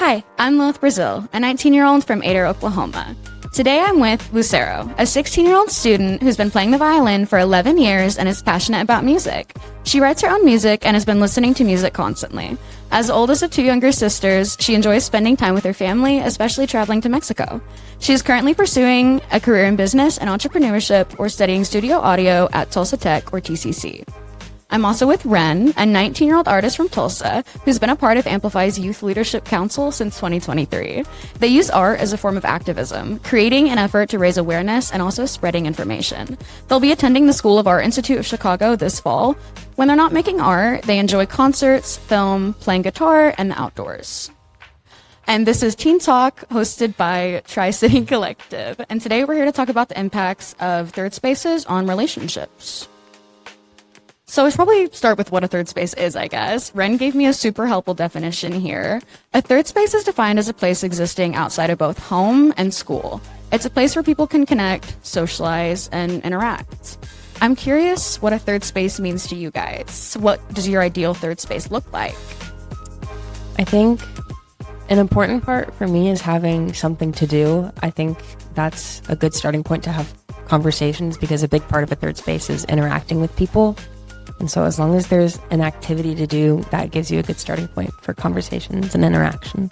Hi, I'm Lilith Brazil, a 19-year-old from Adair, Oklahoma. Today I'm with Lucero, a 16-year-old student who's been playing the violin for 11 years and is passionate about music. She writes her own music and has been listening to music constantly. As the oldest of two younger sisters, she enjoys spending time with her family, especially traveling to Mexico. She is currently pursuing a career in business and entrepreneurship or studying studio audio at Tulsa Tech or TCC. I'm also with Wren, a 19-year-old artist from Tulsa who's been a part of Amplify's Youth Leadership Council since 2023. They use art as a form of activism, creating an effort to raise awareness and also spreading information. They'll be attending the School of Art Institute of Chicago this fall. When they're not making art, they enjoy concerts, film, playing guitar, and the outdoors. And this is Teen Talk, hosted by Tri-City Collective. And today we're here to talk about the impacts of third spaces on relationships. So I should probably start with what a third space is, I guess. Wren gave me a super helpful definition here. A third space is defined as a place existing outside of both home and school. It's a place where people can connect, socialize, and interact. I'm curious what a third space means to you guys. What does your ideal third space look like? I think an important part for me is having something to do. I think that's a good starting point to have conversations, because a big part of a third space is interacting with people. And so as long as there's an activity to do, that gives you a good starting point for conversations and interactions.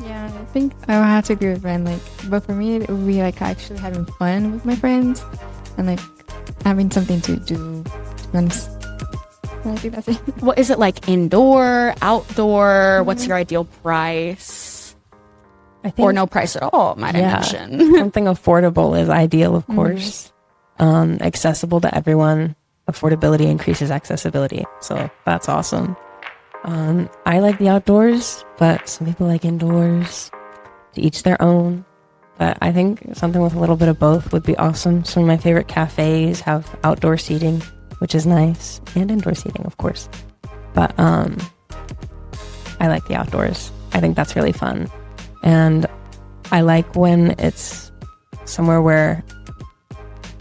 Yeah, I think I would have to agree with Wren. But for me, it would be actually having fun with my friends and having something to do. To be honest, I think that's it. What is it like? Indoor, outdoor? What's your ideal price? I think, or no price at all, might I mention? Something affordable is ideal, of course. Accessible to everyone. Affordability increases accessibility, so that's awesome. I like the outdoors, but some people like indoors. To each their own. But I think something with a little bit of both would be awesome. Some of my favorite cafes have outdoor seating, which is nice, and indoor seating, of course. But I like the outdoors. I think that's really fun, and I like when it's somewhere where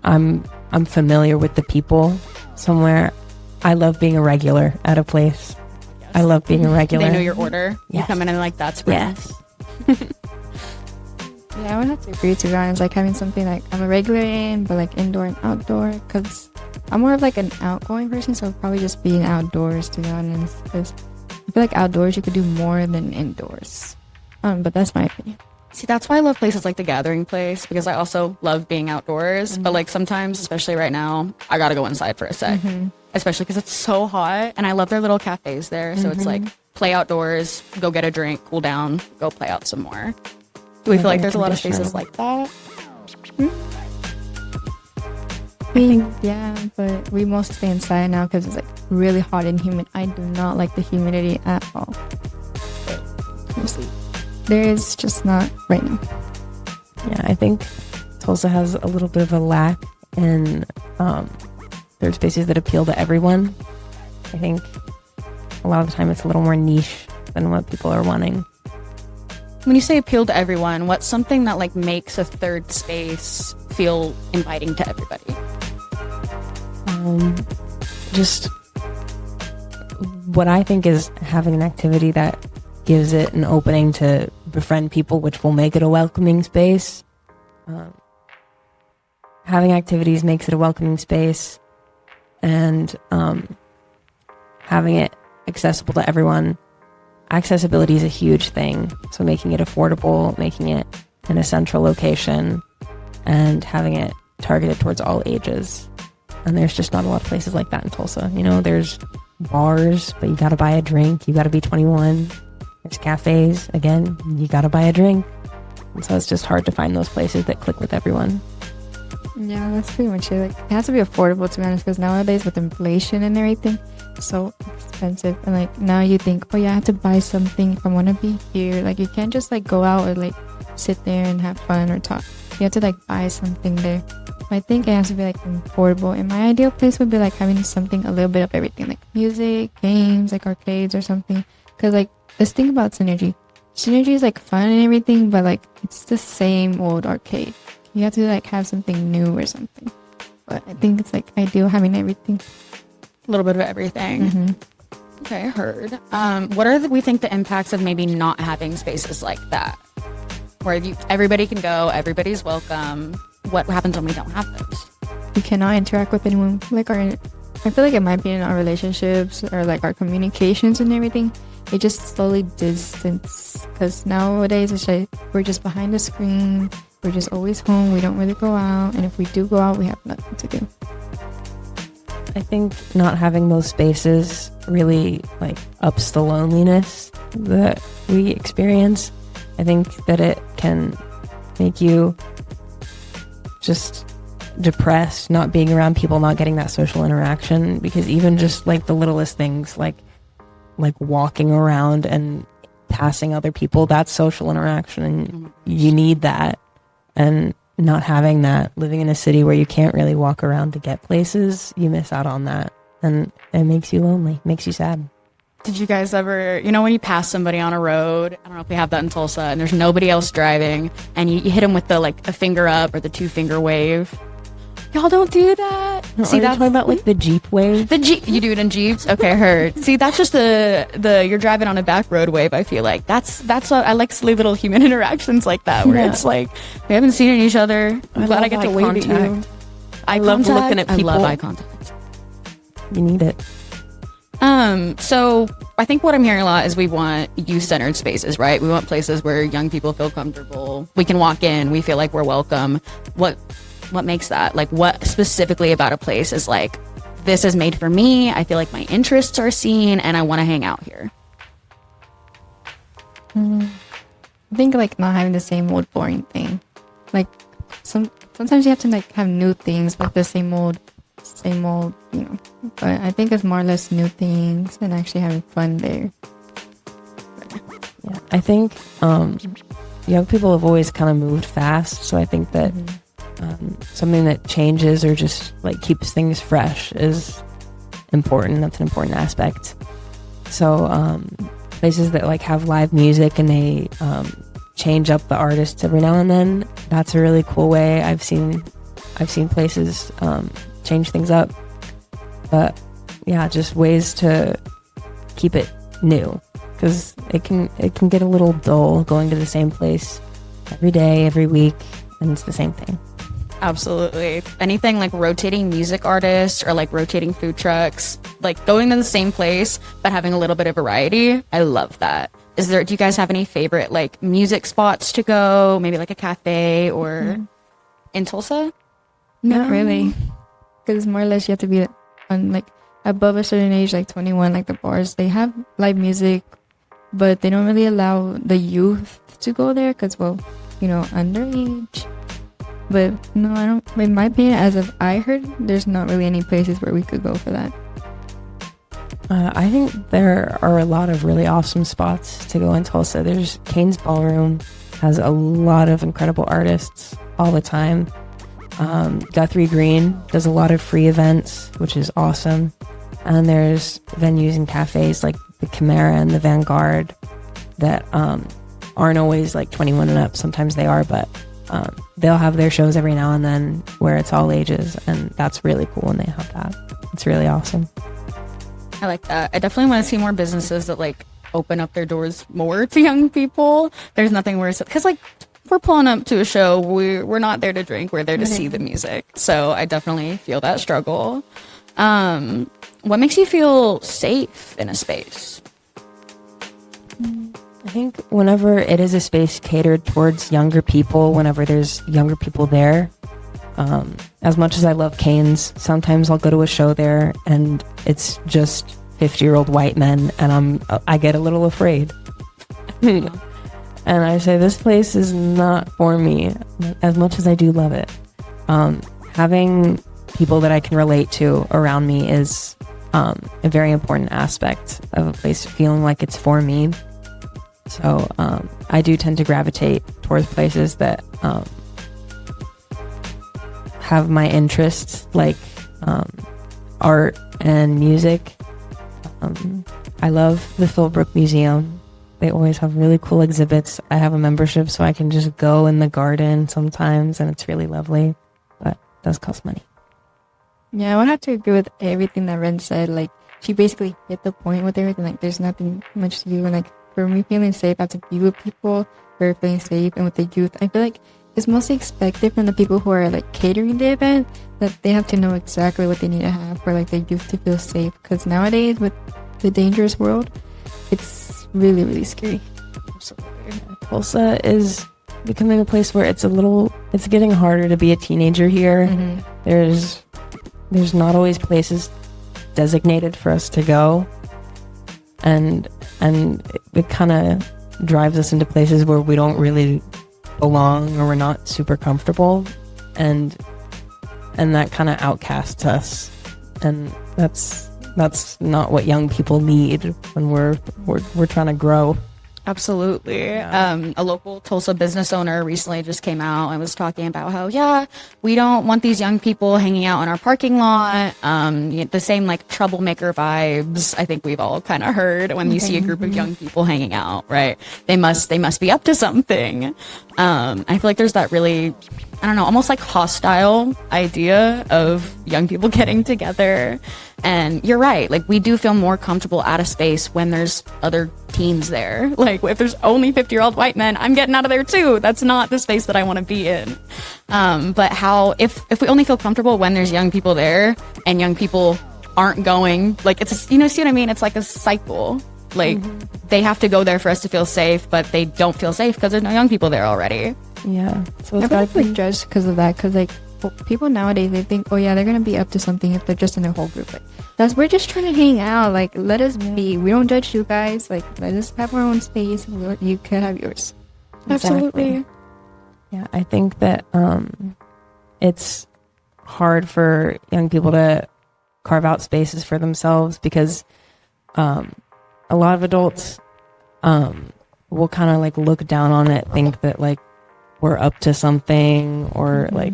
I'm familiar with the people. Somewhere, I love being a regular at a place. I love being a regular. They know your order. Yes. You come in and that's Wren. Yes. Yeah, I would have to agree, to be honest. Having something I'm a regular in, but indoor and outdoor, because I'm more of an outgoing person, so probably just being outdoors, to be honest. Because I feel outdoors you could do more than indoors. But that's my opinion. See, that's why I love places like the Gathering Place, because I also love being outdoors. But sometimes, especially right now, I gotta go inside for a sec, especially because it's so hot. And I love their little cafes there. So it's play outdoors, go get a drink, cool down, go play out some more. Do we feel like there's a lot of spaces like that? Yeah, but we mostly stay inside now because it's really hot and humid. I do not like the humidity at all. Mostly. There is just not right now. Yeah, I think Tulsa has a little bit of a lack in third spaces that appeal to everyone. I think a lot of the time it's a little more niche than what people are wanting. When you say appeal to everyone, what's something that makes a third space feel inviting to everybody? Just what I think is having an activity that gives it an opening to befriend people, which will make it a welcoming space. Having activities makes it a welcoming space, and having it accessible to everyone. Accessibility is a huge thing, so making it affordable, making it in a central location, and having it targeted towards all ages. And there's just not a lot of places like that in Tulsa. There's bars, but you gotta buy a drink, you gotta be 21. There's cafes, again, you gotta buy a drink. And so it's just hard to find those places that click with everyone. Yeah, that's pretty much it. It has to be affordable, to be honest, because nowadays with inflation and everything, it's so expensive. And now you think, oh yeah, I have to buy something if I want to be here. You can't just go out or sit there and have fun or talk. You have to buy something there. I think it has to be affordable. And my ideal place would be having something, a little bit of everything, music, games, arcades or something. Because let's think about Synergy. Synergy is fun and everything, but it's the same old arcade. You have to have something new or something. But I think it's ideal having everything. A little bit of everything. Okay, heard. What are we think the impacts of maybe not having spaces like that, where everybody can go, everybody's welcome? What happens when we don't have those? We cannot interact with anyone. Like I feel like it might be in our relationships or like our communications and everything. It just slowly distance, because nowadays it's like we're just behind the screen. We're just always home. We don't really go out, and if we do go out, we have nothing to do. I think not having those spaces really like ups the loneliness that we experience. I think that it can make you just depressed, not being around people, not getting that social interaction, because even just like the littlest things like walking around and passing other people, that's social interaction, and you need that. And not having that, living in a city where you can't really walk around to get places, you miss out on that, and it makes you lonely, makes you sad. Did you guys ever, when you pass somebody on a road, I don't know if we have that in Tulsa, and there's nobody else driving, and you hit them with the finger up or the 2-finger wave? Y'all don't do that. No, see, that's talking about like the Jeep wave. The Jeep, you do it in Jeeps. Okay, heard. See, that's just the you're driving on a back road wave. I feel like that's what I like, silly little human interactions like that, where it's like we haven't seen each other. I'm glad I get to wave at you. I love looking at people. I love eye contact. You need it. So I think what I'm hearing a lot is we want youth-centered spaces, right? We want places where young people feel comfortable. We can walk in. We feel like we're welcome. What makes that? Like, what specifically about a place is like, this is made for me, I feel like my interests are seen, and I want to hang out here? I think like not having the same old boring thing. Like sometimes you have to like have new things, like the same old, But I think it's more or less new things and actually having fun there. Yeah, I think young people have always kind of moved fast, so I think that something that changes or just like keeps things fresh is important. That's an important aspect. So places that like have live music and they change up the artists every now and then, that's a really cool way. I've seen places change things up. But yeah, just ways to keep it new, because it can get a little dull going to the same place every day, every week, and it's the same thing. Absolutely. Anything like rotating music artists or like rotating food trucks, like going to the same place but having a little bit of variety. I love that. Do you guys have any favorite like music spots to go? Maybe like a cafe or in Tulsa? Not really, because more or less you have to be on like above a certain age, like 21. Like the bars, they have live music, but they don't really allow the youth to go there because, underage. But no, I don't. In my opinion, as of I heard, there's not really any places where we could go for that. I think there are a lot of really awesome spots to go in Tulsa. There's Kane's Ballroom, has a lot of incredible artists all the time. Guthrie Green does a lot of free events, which is awesome. And there's venues and cafes like the Chimera and the Vanguard that aren't always like 21 and up. Sometimes they are, but they'll have their shows every now and then where it's all ages, and that's really cool when they have that. It's really awesome. I like that. I definitely want to see more businesses that like open up their doors more to young people. There's nothing worse, because like we're pulling up to a show, we're not there to drink, we're there to see the music. So I definitely feel that struggle. What makes you feel safe in a space? I think whenever it is a space catered towards younger people, whenever there's younger people there, as much as I love Cane's, sometimes I'll go to a show there and it's just 50-year-old white men, and I get a little afraid. And I say, this place is not for me, as much as I do love it. Having people that I can relate to around me is a very important aspect of a place feeling like it's for me. So I do tend to gravitate towards places that have my interests, like art and music. I love the Philbrook Museum. They always have really cool exhibits. I have a membership, so I can just go in the garden sometimes, and it's really lovely, but it does cost money. Yeah, I would have to agree with everything that Wren said. Like, she basically hit the point with everything. Like, there's nothing much to do. And like, for me feeling safe, I have to be with people who are feeling safe. And with the youth, I feel like it's mostly expected from the people who are like catering the event that they have to know exactly what they need to have for like the youth to feel safe. Because nowadays, with the dangerous world, it's really, really scary. Absolutely. Tulsa is becoming a place where it's getting harder to be a teenager here. There's not always places designated for us to go, and it kind of drives us into places where we don't really belong or we're not super comfortable, and that kind of outcasts us, and that's not what young people need when we're trying to grow. Absolutely. Yeah. A local Tulsa business owner recently just came out and was talking about how, we don't want these young people hanging out in our parking lot. The same like troublemaker vibes I think we've all kind of heard when you see a group of young people hanging out, right? They must be up to something. I feel like there's that really, I don't know, almost like hostile idea of young people getting together. And you're right, like we do feel more comfortable at a space when there's other teens there. Like if there's only 50-year-old white men, I'm getting out of there too. That's not the space that I want to be in. But how, if we only feel comfortable when there's young people there and young people aren't going, like it's, see what I mean? It's like a cycle. Like they have to go there for us to feel safe, but they don't feel safe because there's no young people there already. Yeah. So I it's feel like like we're judged because of that. Because like people nowadays, they think, oh yeah, they're gonna be up to something if they're just in a whole group. Like we're just trying to hang out. Like let us be. We don't judge you guys. Like let us have our own space. You can have yours. Absolutely. Yeah, I think that it's hard for young people to carve out spaces for themselves because a lot of adults will kind of like look down on it, think that like we're up to something or like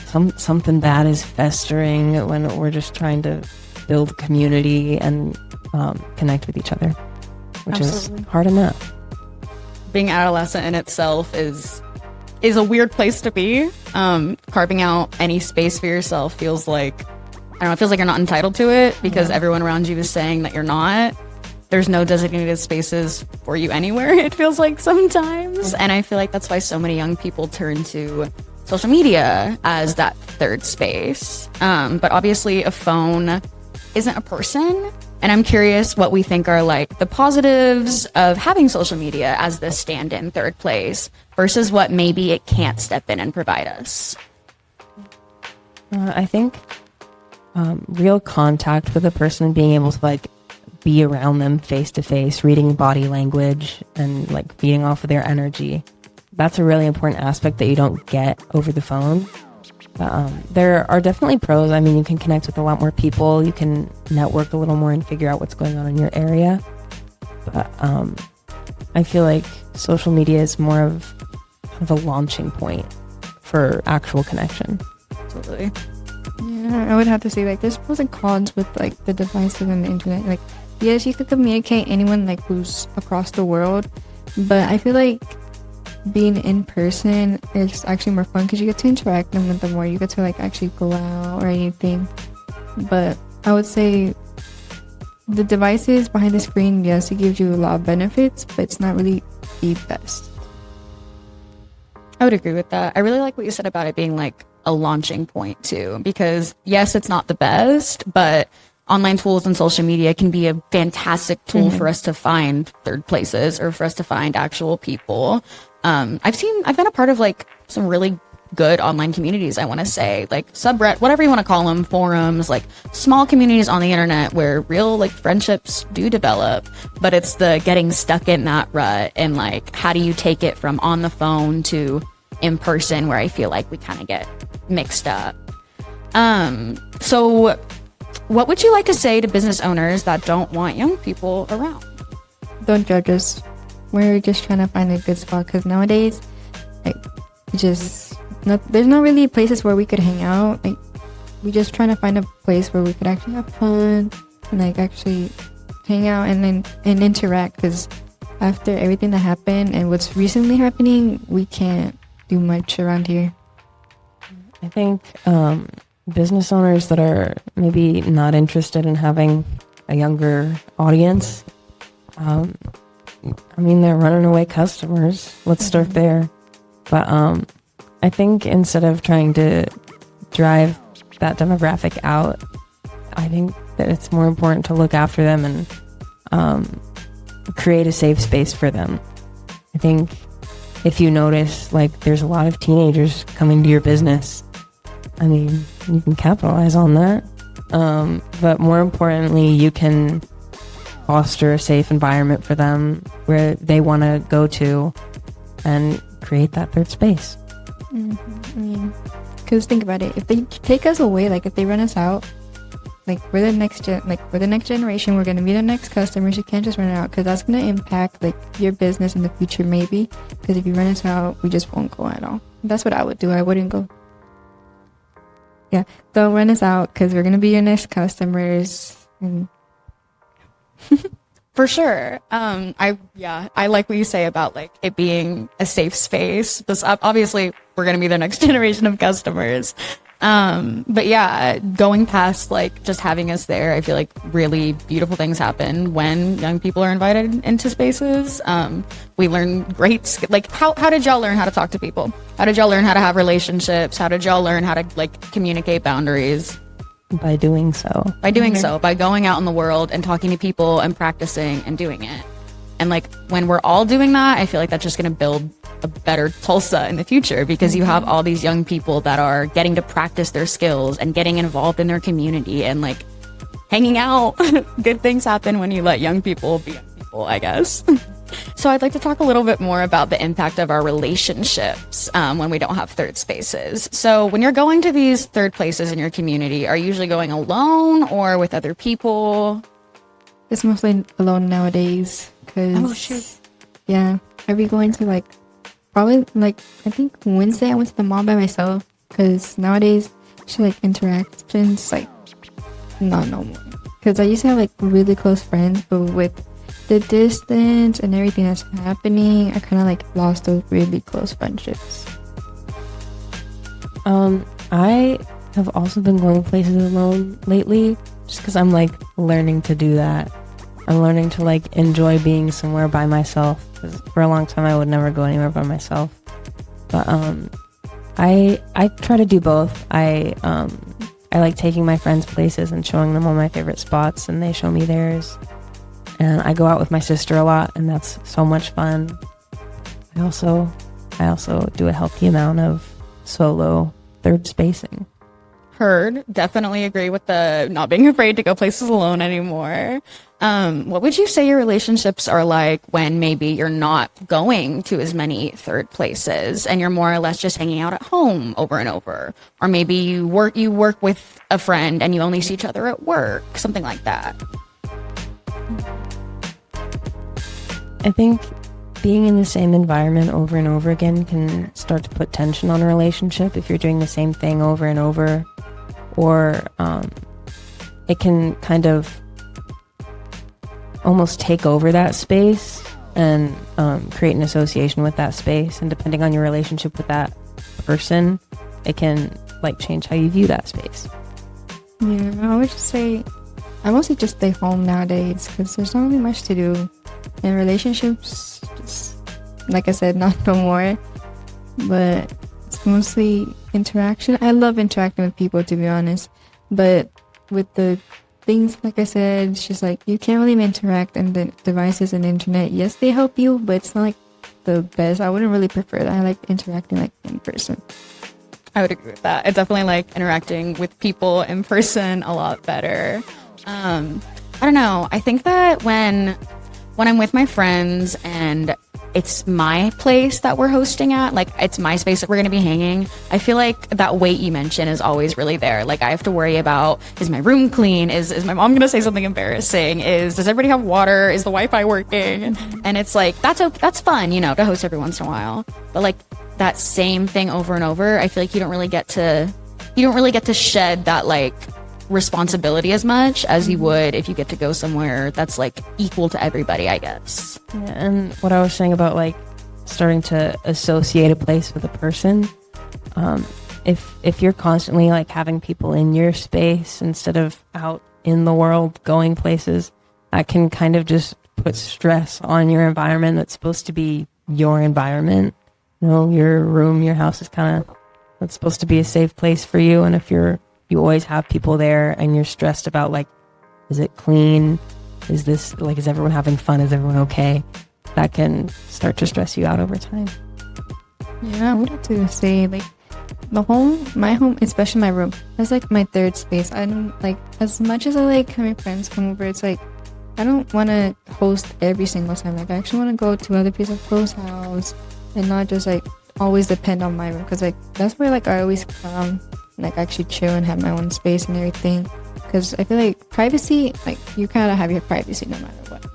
something bad is festering when we're just trying to build community and connect with each other, which Absolutely. is hard enough. Being adolescent in itself is a weird place to be. Carving out any space for yourself feels like, I don't know, it feels like you're not entitled to it because everyone around you is saying that you're not. There's no designated spaces for you anywhere, it feels like sometimes. And I feel like that's why so many young people turn to social media as that third space. But obviously a phone isn't a person. And I'm curious what we think are like the positives of having social media as the stand-in third place versus what maybe it can't step in and provide us. I think real contact with a person, being able to like be around them face to face, reading body language and like feeding off of their energy. That's a really important aspect that you don't get over the phone. There are definitely pros. I mean, you can connect with a lot more people. You can network a little more and figure out what's going on in your area. But I feel like social media is more of kind of a launching point for actual connection. Absolutely. Yeah, I would have to say like there's pros and cons with like the devices and the internet. Like yes, you could communicate anyone like who's across the world, but I feel like being in person is actually more fun because you get to interact with them more. You get to like actually go out or anything. But I would say the devices behind the screen, yes, it gives you a lot of benefits, but it's not really the best. I would agree with that. I really like what you said about it being like a launching point too, because yes, it's not the best, but online tools and social media can be a fantastic tool for us to find third places or for us to find actual people. I've been a part of like some really good online communities, I want to say, like subreddit, whatever you want to call them, forums, like small communities on the internet where real like friendships do develop, but it's the getting stuck in that rut and like how do you take it from on the phone to in person where I feel like we kind of get mixed up. So what would you like to say to business owners that don't want young people around? Don't judge us. We're just trying to find a good spot because nowadays, like, there's not really places where we could hang out. Like, we're just trying to find a place where we could actually have fun and like actually hang out and interact. Because after everything that happened and what's recently happening, we can't do much around here. I think business owners that are maybe not interested in having a younger audience. I mean, they're running away customers. Let's start there. But I think instead of trying to drive that demographic out, I think that it's more important to look after them and create a safe space for them. I think if you notice, like, there's a lot of teenagers coming to your business, I mean, you can capitalize on that. But more importantly, you can foster a safe environment for them where they want to go to and create that third space. Because think about it, if they take us away, like if they run us out, like we're the next generation, we're going to be the next customers. You can't just run it out, because that's going to impact like your business in the future, maybe. Because if you run us out, we just won't go at all. That's what I would do. I wouldn't go. Yeah, don't run us out, because we're going to be your next customers. And For sure. I like what you say about like it being a safe space. This obviously we're gonna be the next generation of customers. But yeah, going past like just having us there, I feel like really beautiful things happen when young people are invited into spaces. We learn like how did y'all learn how to talk to people? How did y'all learn how to have relationships? How did y'all learn how to like communicate boundaries? By doing so. By going out in the world and talking to people and practicing and doing it. And like when we're all doing that, I feel like that's just going to build a better Tulsa in the future, because you have all these young people that are getting to practice their skills and getting involved in their community and like hanging out. Good things happen when you let young people be young people, I guess. So I'd like to talk a little bit more about the impact of our relationships when we don't have third spaces. So when you're going to these third places in your community, are you usually going alone or with other people? It's mostly alone nowadays. Yeah, I'd be going to like probably like I think Wednesday I went to the mall by myself, because nowadays she like interactions like not no more. Because I used to have like really close friends, but with the distance and everything that's happening, I kind of like lost those really close friendships. I have also been going places alone lately, just because I'm like learning to do that. I'm learning to like enjoy being somewhere by myself, because for a long time I would never go anywhere by myself. But I try to do both. I like taking my friends places and showing them all my favorite spots, and they show me theirs. And I go out with my sister a lot, and that's so much fun. I also do a healthy amount of solo third spacing. Heard. Definitely agree with the not being afraid to go places alone anymore. What would you say your relationships are like when maybe you're not going to as many third places and you're more or less just hanging out at home over and over? Or maybe you work with a friend and you only see each other at work, something like that. I think being in the same environment over and over again can start to put tension on a relationship if you're doing the same thing over and over, or it can kind of almost take over that space and create an association with that space. And depending on your relationship with that person, it can like change how you view that space. Yeah, I would just say I mostly just stay home nowadays, because there's not really much to do. And relationships, just like I said, not no more. But it's mostly interaction. I love interacting with people, to be honest. But with the things, like I said, it's just like you can't really interact, and the devices and the internet, yes, they help you, but it's not like the best. I wouldn't really prefer that. I like interacting like in person. I would agree with that. I definitely like interacting with people in person a lot better. I don't know. I think that when I'm with my friends and it's my place that we're hosting at, like it's my space that we're going to be hanging, I feel like that weight you mentioned is always really there. Like I have to worry about, is my room clean? Is my mom going to say something embarrassing? Does everybody have water? Is the Wi-Fi working? And it's like, that's fun, to host every once in a while. But like that same thing over and over, I feel like you don't really get to shed that like responsibility as much as you would if you get to go somewhere that's like equal to everybody, I guess. Yeah, and what I was saying about like starting to associate a place with a person, if you're constantly like having people in your space instead of out in the world, going places, that can kind of just put stress on your environment that's supposed to be your environment. You know, your room, your house is that's supposed to be a safe place for you. And if you always have people there and you're stressed about like, is it clean? Is this like, is everyone having fun? Is everyone okay? That can start to stress you out over time. Yeah, I would have to say like my home, especially my room, that's like my third space. I don't like, as much as I like having friends come over, it's like I don't want to host every single time. Like I actually want to go to other people's house and not just like always depend on my room, because like that's where like I always come, like actually chill and have my own space and everything. Because I feel like privacy, like you kind of have your privacy no matter what.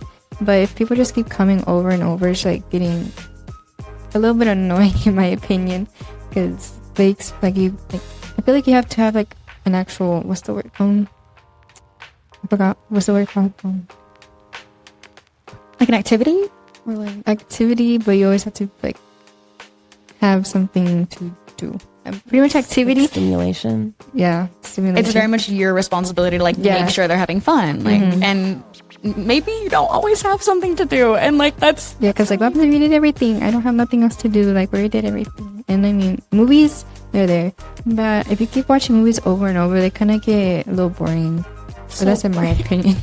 But if people just keep coming over and over, it's like getting a little bit annoying in my opinion. Because I feel like you have to have like an actual, what's the word? I forgot what's the word called. Like an activity, or like activity, but you always have to like have something to do. Pretty much activity, like stimulation. Yeah, stimulation. It's very much your responsibility to like make sure they're having fun. Like, and maybe you don't always have something to do, and like that's because like what happens if you did everything? I don't have nothing else to do. Like where you did everything, and I mean movies, they're there, but if you keep watching movies over and over, they kind of get a little boring. So that's in my opinion.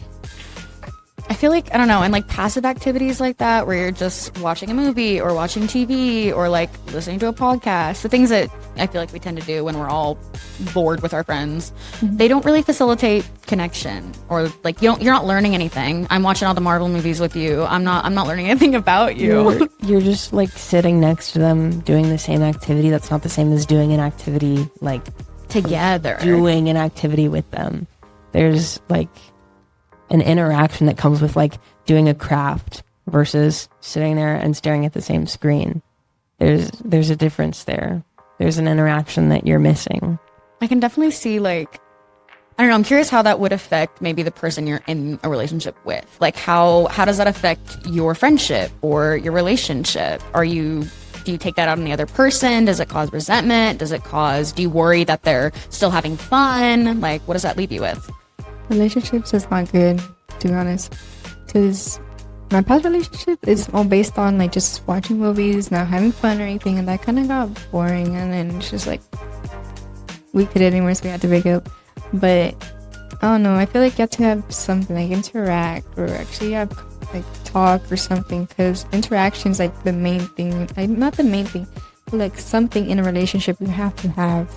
I feel like, I don't know, and like passive activities like that, where you're just watching a movie or watching TV or like listening to a podcast, the things that I feel like we tend to do when we're all bored with our friends, they don't really facilitate connection, or like you're not learning anything. I'm watching all the Marvel movies with you. I'm not learning anything about you. You're just like sitting next to them doing the same activity. That's not the same as doing an activity like together. Doing an activity with them. There's like an interaction that comes with like doing a craft versus sitting there and staring at the same screen. There's a difference there. There's an interaction that you're missing. I can definitely see like, I don't know, I'm curious how that would affect maybe the person you're in a relationship with. Like how does that affect your friendship or your relationship? Do you take that out on the other person? Does it cause resentment? Do you worry that they're still having fun? Like what does that leave you with? Relationships is not good, to be honest, because my past relationship is all based on like just watching movies, not having fun or anything, and that kind of got boring, and then it's just like we couldn't anymore, so we had to break up. But I don't know, I feel like you have to have something like interact or actually have like talk or something, because interaction is like the main thing, like not the main thing, but like something in a relationship you have to have.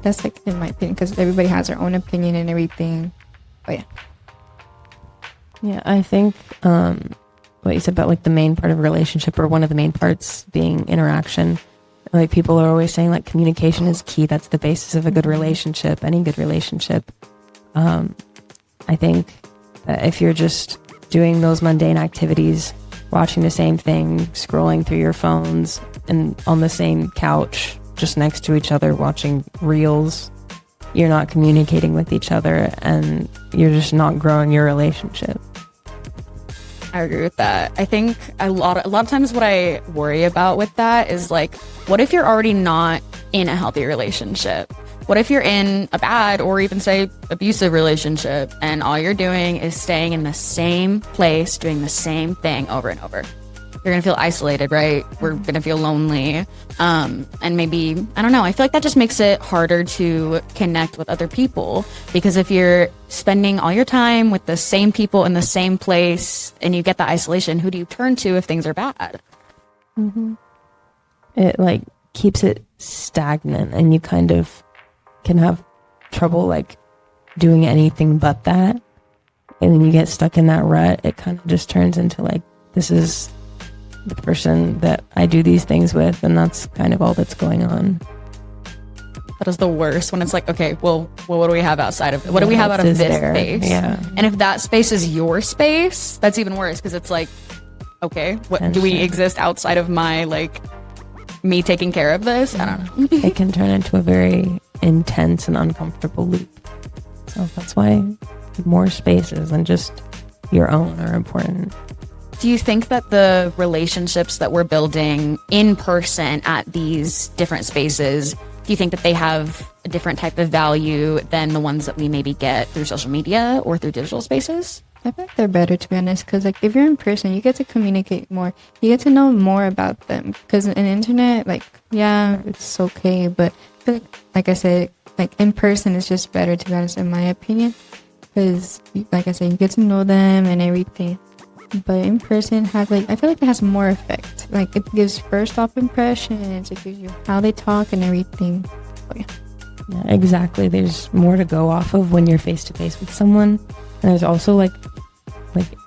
That's like in my opinion, because everybody has their own opinion and everything. But yeah, I think what you said about like the main part of a relationship, or one of the main parts being interaction, like people are always saying like communication is key. That's the basis of a good relationship, any good relationship. I think that if you're just doing those mundane activities, watching the same thing, scrolling through your phones and on the same couch just next to each other watching reels, you're not communicating with each other, and you're just not growing your relationship. I agree with that. I think a lot of times what I worry about with that is like, what if you're already not in a healthy relationship? What if you're in a bad or even say abusive relationship, and all you're doing is staying in the same place, doing the same thing over and over? You're going to feel isolated, right? We're going to feel lonely. And maybe, I don't know, I feel like that just makes it harder to connect with other people, because if you're spending all your time with the same people in the same place and you get the isolation, who do you turn to if things are bad? It like keeps it stagnant, and you kind of can have trouble like doing anything but that. And when you get stuck in that rut, it kind of just turns into like, this is the person that I do these things with, and that's kind of all that's going on. That is the worst, when it's like, okay, well what do we have outside of it? What do we have out of this space? Yeah. And if that space is your space, that's even worse, because it's like, okay, what do we exist outside of my like me taking care of this? I don't know. It can turn into a very intense and uncomfortable loop. So that's why more spaces than just your own are important. Do you think that the relationships that we're building in person at these different spaces, do you think that they have a different type of value than the ones that we maybe get through social media or through digital spaces? I feel like they're better, to be honest, because like if you're in person, you get to communicate more. You get to know more about them. Because in the internet, like, yeah, it's okay, but I feel like I said, like in person is just better, to be honest, in my opinion. Because like I said, you get to know them and everything. But in person has like, I feel like it has more effect. Like it gives first off impressions, it gives you how they talk and everything. So, yeah. Yeah, exactly. There's more to go off of when you're face to face with someone. And there's also like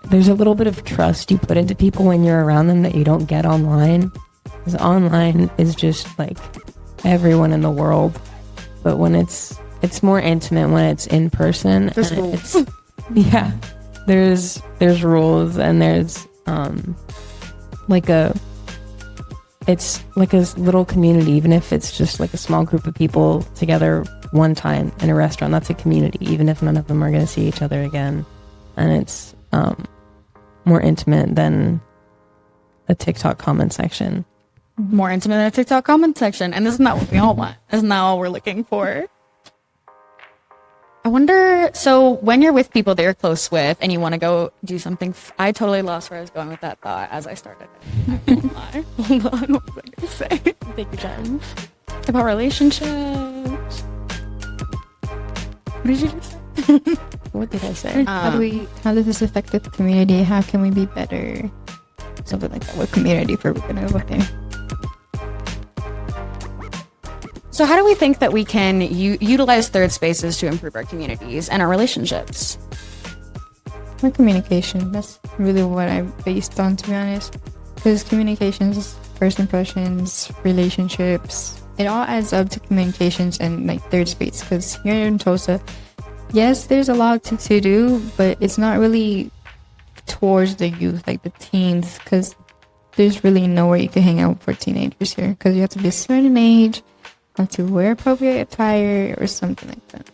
there's a little bit of trust you put into people when you're around them that you don't get online. Because online is just like everyone in the world. But when it's more intimate when it's in person. There's rules. Yeah. There's rules, and there's it's like a little community, even if it's just like a small group of people together one time in a restaurant. That's a community, even if none of them are going to see each other again. And it's more intimate than a TikTok comment section. More intimate than a TikTok comment section. And isn't that what we all want? Isn't that all we're looking for? I wonder, so when you're with people that you're close with and you want to go do something, I totally lost where I was going with that thought as I started. Hold on, what was I going to say? Take your time. About relationships. What did you just say? What did I say? How does this affect the community? How can we be better? Something like that. What community for we're gonna go there? So how do we think that we can utilize third spaces to improve our communities and our relationships? More communication. That's really what I'm based on, to be honest. Because communications, first impressions, relationships, it all adds up to communications and like third space. Because here in Tulsa, yes, there's a lot to do, but it's not really towards the youth, like the teens, because there's really nowhere you can hang out for teenagers here. Because you have to be a certain age, have to wear appropriate attire or something like that.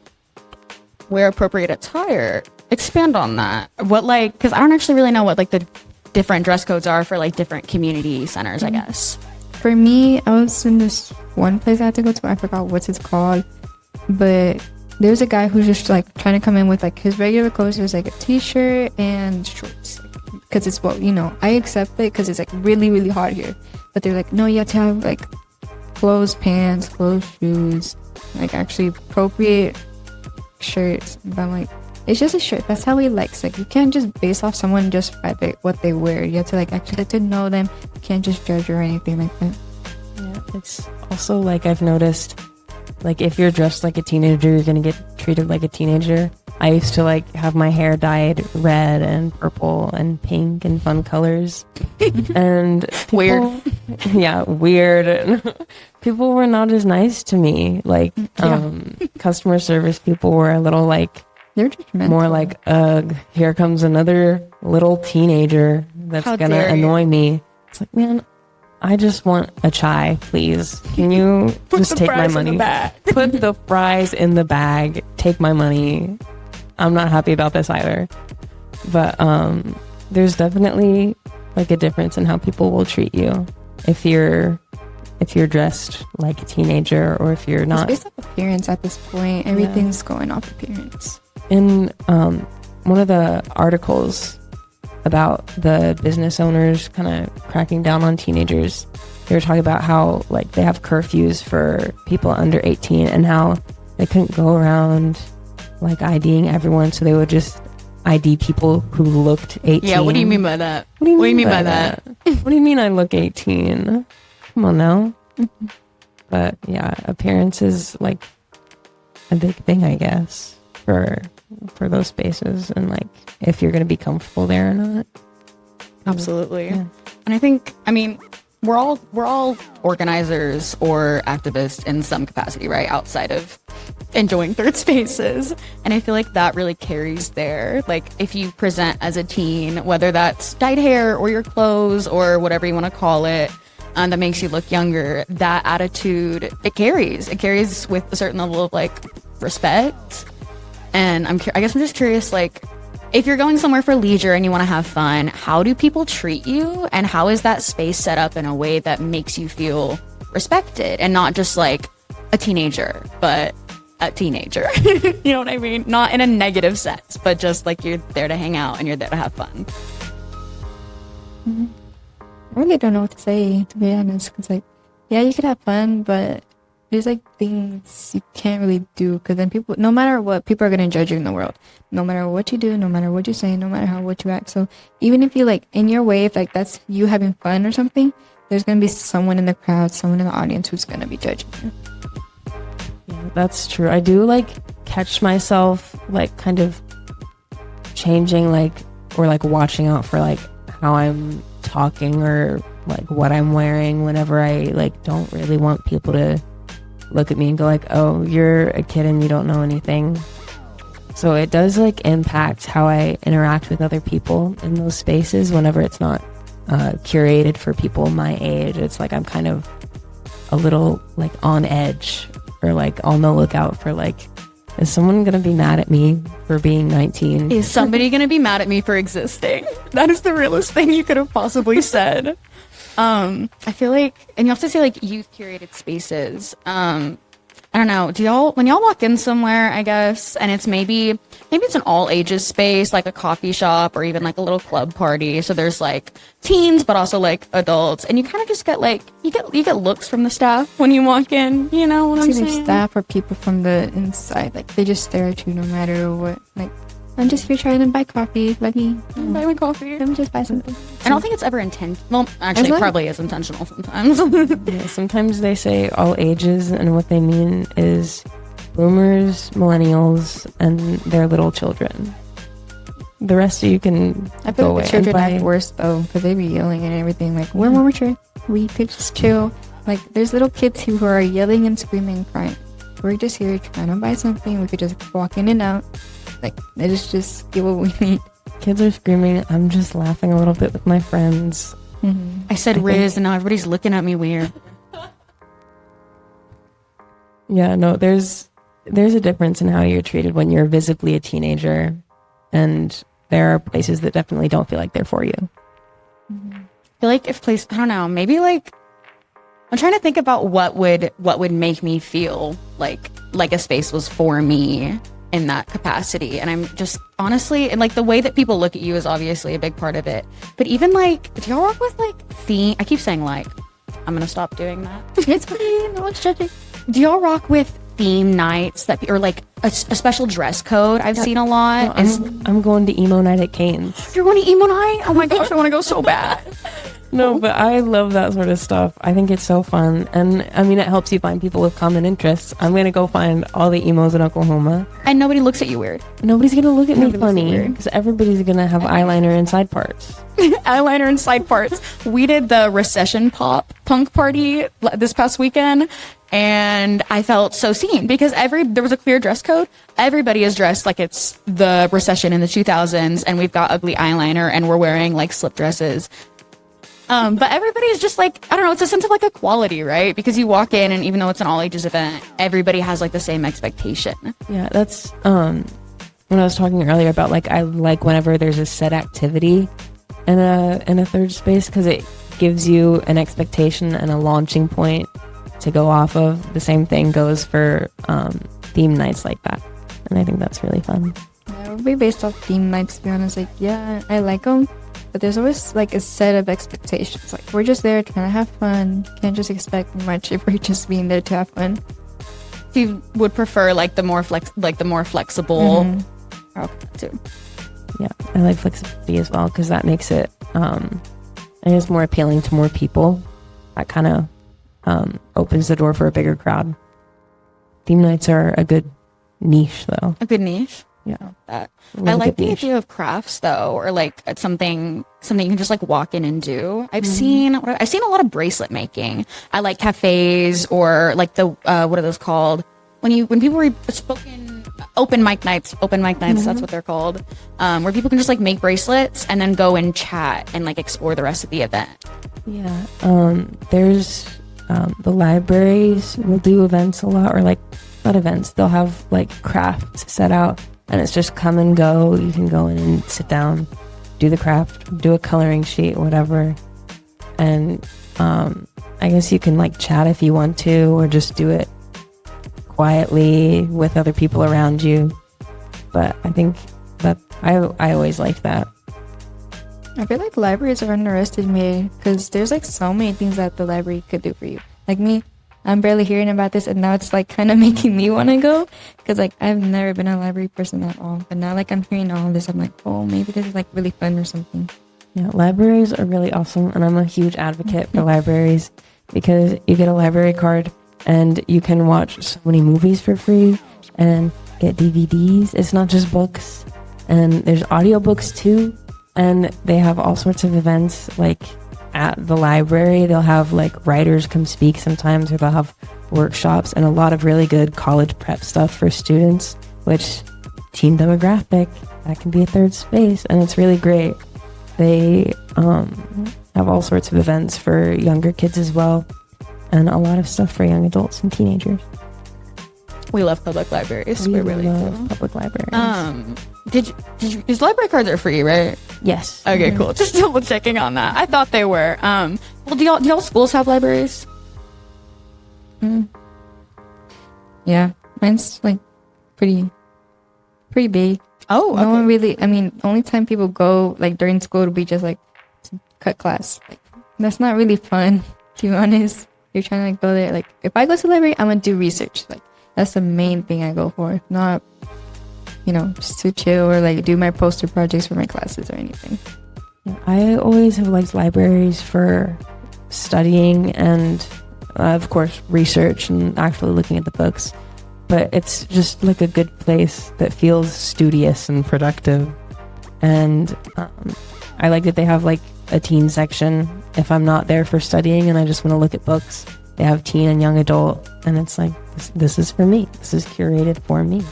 Wear appropriate attire. Expand on that. What, like, because I don't actually really know what like the different dress codes are for like different community centers, I guess. For me, I was in this one place I had to go to. I forgot what it's called, but there's a guy who's just like trying to come in with like his regular clothes. There's like a t-shirt and shorts, because it's what, you know, I accept it because it's like really, really hot here. But they're like, no, you have to have like clothes, pants, clothes, shoes, like actually appropriate shirts. But I'm like, it's just a shirt. That's how he likes. Like, you can't just base off someone just by what they wear. You have to like actually get to know them. You can't just judge or anything like that. Yeah, it's also like I've noticed, like if you're dressed like a teenager, you're gonna get treated like a teenager. I used to like have my hair dyed red and purple and pink and fun colors, and Weird. Yeah, weird. People were not as nice to me. Like customer service people were a little like, They're judgmental. more like, ugh, here comes another little teenager that's How gonna dare you. annoy me. It's like, man, I just want a chai, please. Can you just take my money? Put the fries in the bag. Take my money. I'm not happy about this either. But there's definitely like a difference in how people will treat you if you're dressed like a teenager or if you're not. It's based off appearance at this point. Everything's going off appearance. In one of the articles about the business owners kind of cracking down on teenagers, they were talking about how like they have curfews for people under 18 and how they couldn't go around like IDing everyone, so they would just ID people who looked 18. Yeah, what do you mean by that? What do you mean by that? What do you mean I look 18? Come on now. But yeah, appearance is like a big thing, I guess, for those spaces, and like if you're going to be comfortable there or not. Absolutely. Yeah. And I think, I mean, we're all organizers or activists in some capacity, right? Outside of enjoying third spaces. And I feel like that really carries there. Like if you present as a teen, whether that's dyed hair or your clothes or whatever you want to call it, that makes you look younger, that attitude, it carries with a certain level of like respect. And I guess I'm just curious, like, if you're going somewhere for leisure and you want to have fun, how do people treat you? And how is that space set up in a way that makes you feel respected and not just like a teenager, but a teenager. You know what I mean? Not in a negative sense, but just like you're there to hang out and you're there to have fun. I really don't know what to say, to be honest, because like, yeah, you could have fun, but there's like things you can't really do, because then people, no matter what, people are going to judge you in the world, no matter what you do, no matter what you say, no matter what you act. So even if you like in your way, if like that's you having fun or something, there's going to be someone in the crowd, someone in the audience who's going to be judging you. Yeah, that's true. I do like catch myself like kind of changing, like, or like watching out for like how I'm talking or like what I'm wearing whenever I like don't really want people to look at me and go like, oh, you're a kid and you don't know anything. So it does like impact how I interact with other people in those spaces whenever it's not curated for people my age. It's like I'm kind of a little like on edge, or like on the lookout for like, is someone gonna be mad at me for being 19? Is somebody gonna be mad at me for existing? That is the realest thing you could have possibly said. I feel like, and you have to say like youth curated spaces. I don't know. When y'all walk in somewhere, I guess, and it's maybe it's an all ages space, like a coffee shop or even like a little club party. So there's like teens, but also like adults, and you kind of just get like you get looks from the staff when you walk in. You know what I'm saying? Staff or people from the inside, like they just stare at you no matter what. Like, I'm just here trying to buy coffee. Let me buy my coffee. Let me just buy something. I don't think it's ever intentional. Well, actually, it probably is intentional sometimes. Yeah, sometimes they say all ages, and what they mean is boomers, millennials, and their little children. The rest of you can I go feel away. like the children and buy. act worse though, because they be yelling and everything. Like, we're more mature. We could just chill. Like, there's little kids who are yelling and screaming and crying. We're just here trying to buy something. We could just walk in and out. Like, let's just get what we need. Kids are screaming. I'm just laughing a little bit with my friends. Mm-hmm. I said Riz, and now everybody's looking at me weird. Yeah, no, there's a difference in how you're treated when you're visibly a teenager, and there are places that definitely don't feel like they're for you. I feel like I don't know, maybe like I'm trying to think about what would make me feel like a space was for me in that capacity. And I'm just honestly, and like the way that people look at you is obviously a big part of it, but even like, do y'all work with like theme? I keep saying like, I'm gonna stop doing that. It's fine. No one's judging. Do y'all rock with theme nights or like a special dress code? I've seen a lot. I'm going to emo night at Kane's. You're going to emo night? Oh my gosh, I want to go so bad. No, but I love that sort of stuff. I think it's so fun. And I mean, it helps you find people with common interests. I'm going to go find all the emos in Oklahoma. And nobody looks at you weird. Nobody's going to look at me Nobody looks at you funny weird. because everybody's going to have eyeliner and side parts. Eyeliner and side parts. We did the recession pop punk party this past weekend, and I felt so seen because there was a clear dress code. Everybody is dressed like it's the recession in the 2000s, and we've got ugly eyeliner, and we're wearing like slip dresses. But everybody is just like, I don't know, it's a sense of like equality, right? Because you walk in, and even though it's an all ages event, everybody has like the same expectation. Yeah, that's when I was talking earlier about like I like whenever there's a set activity in a third space, because it gives you an expectation and a launching point to go off of. The same thing goes for theme nights like that, and I think that's really fun. Yeah, it would be based off theme nights, to be honest. Like, yeah, I like them, but there's always like a set of expectations. Like, we're just there trying to have fun. Can't just expect much if we're just being there to have fun. You would prefer like the more flexible too. Yeah, I like flexibility as well, because that makes it I guess more appealing to more people. That kind of opens the door for a bigger crowd. Theme nights are a good niche, though. A good niche. Yeah, I like the idea of crafts, though, or like something you can just like walk in and do. I've seen a lot of bracelet making. I like cafes, or like the what are those called? When people were spoken open mic nights. That's what they're called. Where people can just like make bracelets and then go and chat and like explore the rest of the event. Yeah, there's the libraries will do events a lot, or like not events. They'll have like crafts set out, and it's just come and go. You can go in and sit down, do the craft, do a coloring sheet, whatever. And I guess you can like chat if you want to, or just do it quietly with other people around you. But I think that I always liked that. I feel like libraries are underestimated because there's like so many things that the library could do for you. Like me, I'm barely hearing about this, and now it's like kind of making me want to go because like I've never been a library person at all. But now like I'm hearing all this, I'm like, oh, maybe this is like really fun or something. Yeah, libraries are really awesome, and I'm a huge advocate for libraries because you get a library card and you can watch so many movies for free and get DVDs. It's not just books, and there's audiobooks too, and they have all sorts of events like at the library. They'll have like writers come speak sometimes, or they'll have workshops and a lot of really good college prep stuff for students, which teen demographic, that can be a third space, and it's really great. They have all sorts of events for younger kids as well, and a lot of stuff for young adults and teenagers. We love public libraries. We really love do. public libraries. Did you, these library cards are free, right? Yes. Okay, cool. Just double checking on that. I thought they were. Well, do y'all schools have libraries? Yeah, mine's like pretty big. Oh, okay. No one really. I mean, only time people go like during school would be just like to cut class. Like that's not really fun, to be honest. You're trying to like go there. Like if I go to the library, I'm gonna do research. Like that's the main thing I go for. Not, just to chill or like do my poster projects for my classes or anything. I always have liked libraries for studying and, of course, research and actually looking at the books. But it's just like a good place that feels studious and productive. And I like that they have like a teen section. If I'm not there for studying and I just want to look at books, they have teen and young adult. And it's like, this is for me. This is curated for me.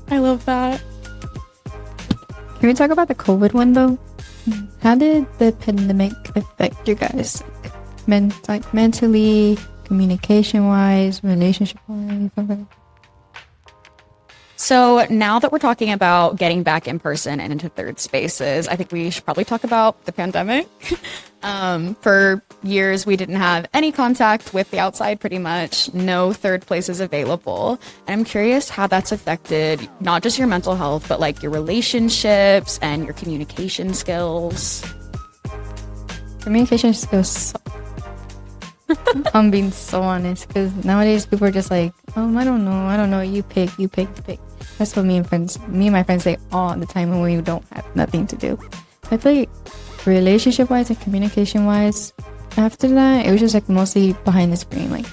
I love that. Can we talk about the COVID one though? How did the pandemic affect you guys? Like mentally, communication wise, relationship wise, something? So now that we're talking about getting back in person and into third spaces, I think we should probably talk about the pandemic. For years, we didn't have any contact with the outside, pretty much. No third places available. And I'm curious how that's affected not just your mental health, but like your relationships and your communication skills. Communication skills. I'm being so honest because nowadays people are just like, I don't know. You pick. That's what me and my friends say all the time when we don't have nothing to do. I feel like relationship wise and communication wise, after that, it was just like mostly behind the screen. Like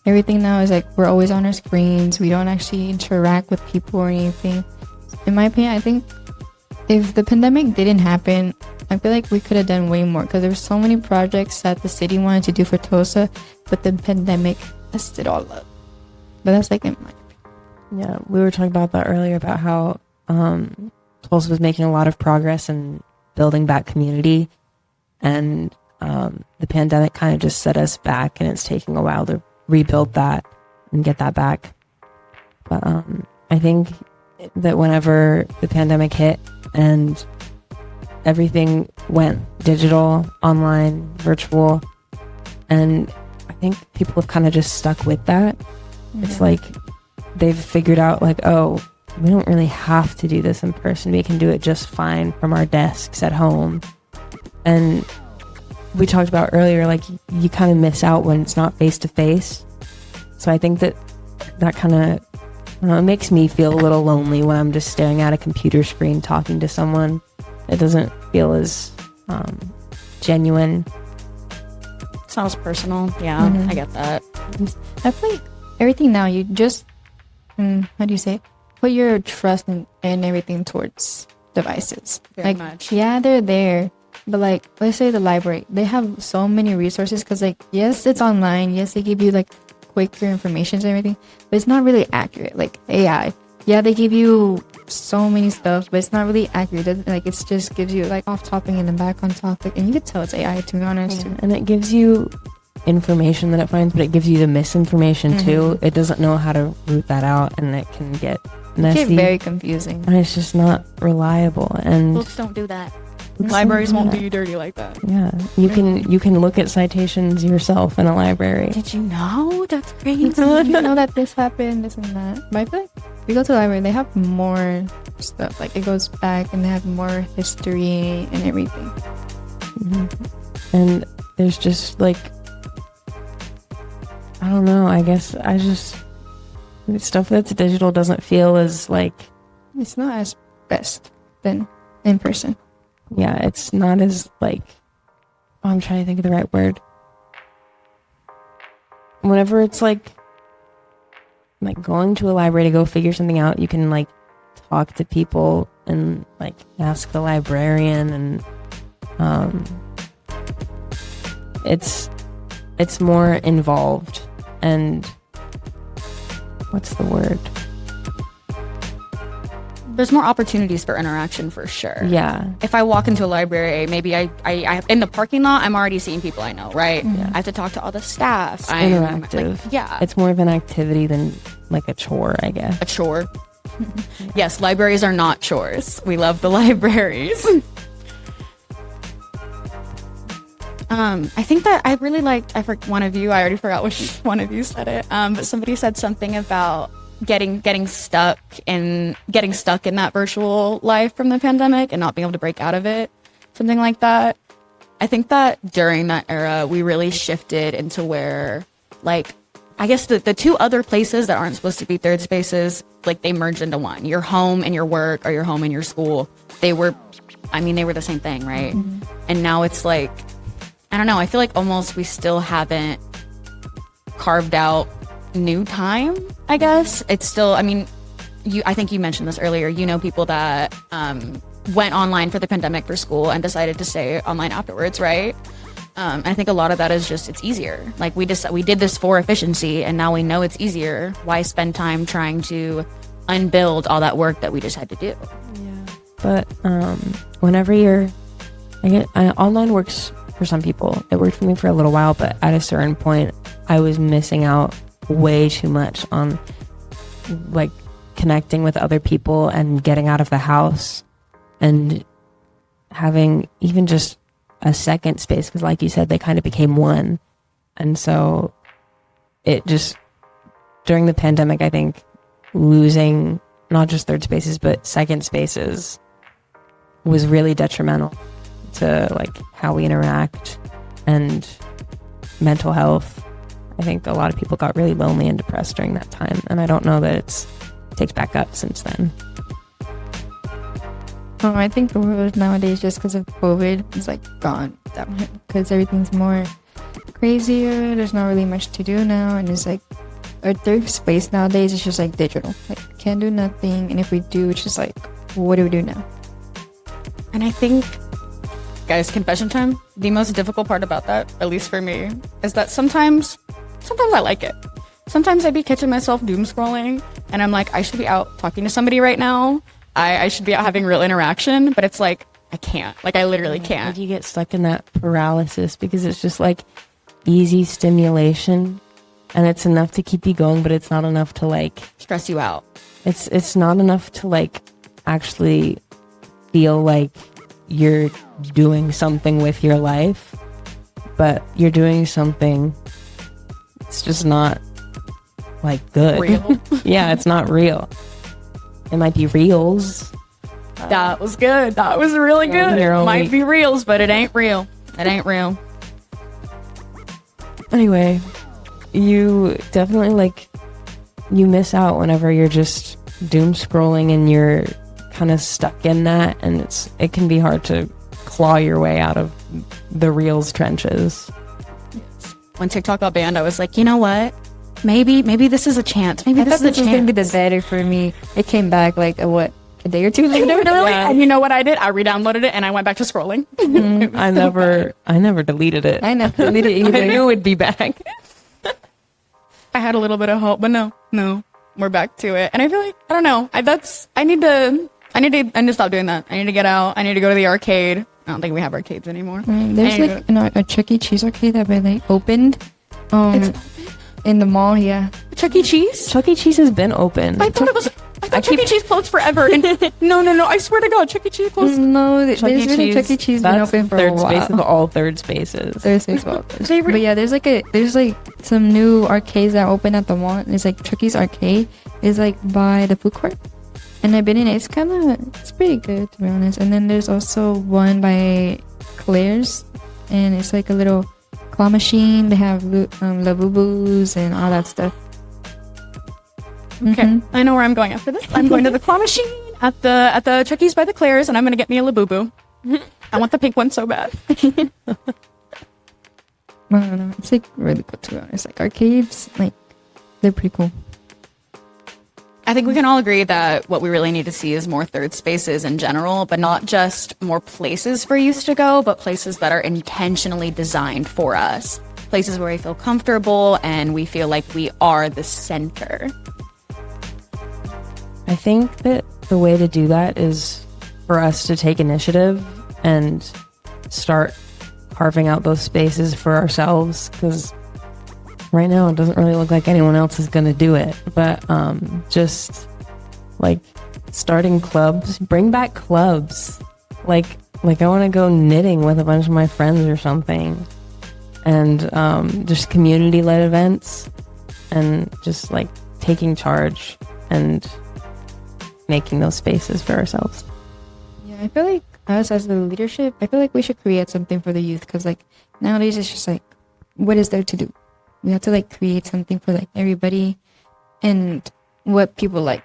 everything now is like we're always on our screens. We don't actually interact with people or anything. In my opinion, I think if the pandemic didn't happen, I feel like we could have done way more because there were so many projects that the city wanted to do for Tulsa, but the pandemic messed it all up. But that's like in my opinion. Yeah, we were talking about that earlier about how Tulsa was making a lot of progress in building back community, and the pandemic kind of just set us back, and it's taking a while to rebuild that and get that back. But I think that whenever the pandemic hit and everything went digital, online, virtual, and I think people have kind of just stuck with that. Yeah. It's like they've figured out like, oh, we don't really have to do this in person. We can do it just fine from our desks at home. And we talked about earlier, like you kind of miss out when it's not face to face. So I think that kind of, it makes me feel a little lonely when I'm just staring at a computer screen talking to someone. It doesn't feel as genuine. It's not as personal. Yeah, I get that. I feel like everything now, you just, how do you say it? Put your trust in everything towards devices. Very like, much. Yeah, they're there. But like, let's say the library, they have so many resources because like, yes, it's online. Yes, they give you like quicker information and everything, but it's not really accurate. Like AI. Yeah, they give you so many stuff, but it's not really accurate. Like it just gives you like off topic and then back on topic, and you could tell it's AI, to be honest. Yeah. And it gives you information that it finds, but it gives you the misinformation too. It doesn't know how to root that out, and it can get messy. It's very confusing, and it's just not reliable. And Books don't do that. Libraries won't do you dirty like that. Yeah, you can look at citations yourself in a library. Did you know? That's crazy. You know that this happened, this and that. But I feel like if you go to the library, they have more stuff. Like, it goes back and they have more history and everything. Mm-hmm. And there's just like, I don't know, I guess stuff that's digital doesn't feel as like, it's not as best than in person. Yeah, it's not as like, I'm trying to think of the right word. Whenever it's like going to a library to go figure something out, you can like talk to people and like ask the librarian, and it's more involved, and what's the word? There's more opportunities for interaction for sure. Yeah. If I walk into a library, maybe I in the parking lot, I'm already seeing people I know, right? Yeah. I have to talk to all the staff. It's interactive. Like, yeah. It's more of an activity than like a chore, I guess. A chore. Yes, libraries are not chores. We love the libraries. I think that I really liked, one of you, I already forgot which one of you said it, but somebody said something about getting stuck in that virtual life from the pandemic and not being able to break out of it, something like that. I think that during that era we really shifted into where, like, I guess the two other places that aren't supposed to be third spaces, like, they merged into one. Your home and your work, or your home and your school, they were the same thing, right? Mm-hmm. And now it's like, I don't know, I feel like almost we still haven't carved out new time, I guess. It's still, I mean, I think you mentioned this earlier, you know, people that went online for the pandemic for school and decided to stay online afterwards, right? I think a lot of that is just, it's easier. Like, we did this for efficiency, and now we know it's easier. Why spend time trying to unbuild all that work that we just had to do? Yeah. But whenever online works for some people. It worked for me for a little while, but at a certain point, I was missing out way too much on like connecting with other people and getting out of the house and having even just a second space, because like you said, they kind of became one. And so it just, during the pandemic, I think losing not just third spaces but second spaces was really detrimental to like how we interact and mental health. I think a lot of people got really lonely and depressed during that time, and I don't know that it's picked back up since then. I think the world nowadays, just because of COVID, is like gone downhill because everything's more crazier. There's not really much to do now, and it's like our third space nowadays is just like digital. Like, can't do nothing, and if we do, it's just like, what do we do now? And I think, guys, confession time, the most difficult part about that, at least for me, is that sometimes I like it. Sometimes I'd be catching myself doom scrolling, and I'm like, I should be out talking to somebody right now. I should be out having real interaction, but it's like, I can't. Like, I literally can't. You get stuck in that paralysis because it's just like easy stimulation, and it's enough to keep you going, but it's not enough to like stress you out. It's not enough to like actually feel like you're doing something with your life, but you're doing something. It's just not like good. Real. Yeah, it's not real. It might be reels. That was good. That was really good. It might be reels, but it ain't real. It ain't real. Anyway, you definitely like, you miss out whenever you're just doom scrolling and you're kind of stuck in that, and it can be hard to claw your way out of the reels trenches. When TikTok got banned, I was like, you know what? Maybe this is a chance. Maybe this is a chance. This was gonna be the better for me. It came back like a day or two later. Yeah. And you know what I did? I re-downloaded it and I went back to scrolling. Mm-hmm. I never deleted it. I never deleted it either. I knew it would be back. I had a little bit of hope, but no, we're back to it. And I feel like, I don't know. I need to stop doing that. I need to get out. I need to go to the arcade. I don't think we have arcades anymore. There's like a Chuck E. Cheese arcade that they opened. It's open? In the mall, yeah. Chuck E. Cheese? Chuck E. Cheese has been open. I thought Chuck E. Cheese closed forever. And no, I swear to God, Chuck E. Cheese closed. No, there's been Chuck E. Cheese been open for a while. Third space of all third spaces. Third space of all. But yeah, there's like some new arcades that open at the mall. And it's like Chuck E.'s arcade is like by the food court. And I've been in it. It's pretty good, to be honest. And then there's also one by Claire's, and it's like a little claw machine. They have Lavubus and all that stuff. Okay, I know where I'm going after this. I'm going to the claw machine at the Chuck E. by the Claire's, and I'm gonna get me a Labubu. I want the pink one so bad. I don't know. It's like really cool, to be honest. Like arcades, like they're pretty cool. I think we can all agree that what we really need to see is more third spaces in general, but not just more places for youth to go, but places that are intentionally designed for us. Places where we feel comfortable and we feel like we are the center. I think that the way to do that is for us to take initiative and start carving out those spaces for ourselves, because right now it doesn't really look like anyone else is going to do it. But just like starting clubs, bring back clubs. Like I want to go knitting with a bunch of my friends or something, and just community-led events, and just like taking charge and making those spaces for ourselves. Yeah, I feel like us as the leadership, I feel like we should create something for the youth, because like nowadays it's just like, what is there to do? We have to like create something for like everybody, and what people like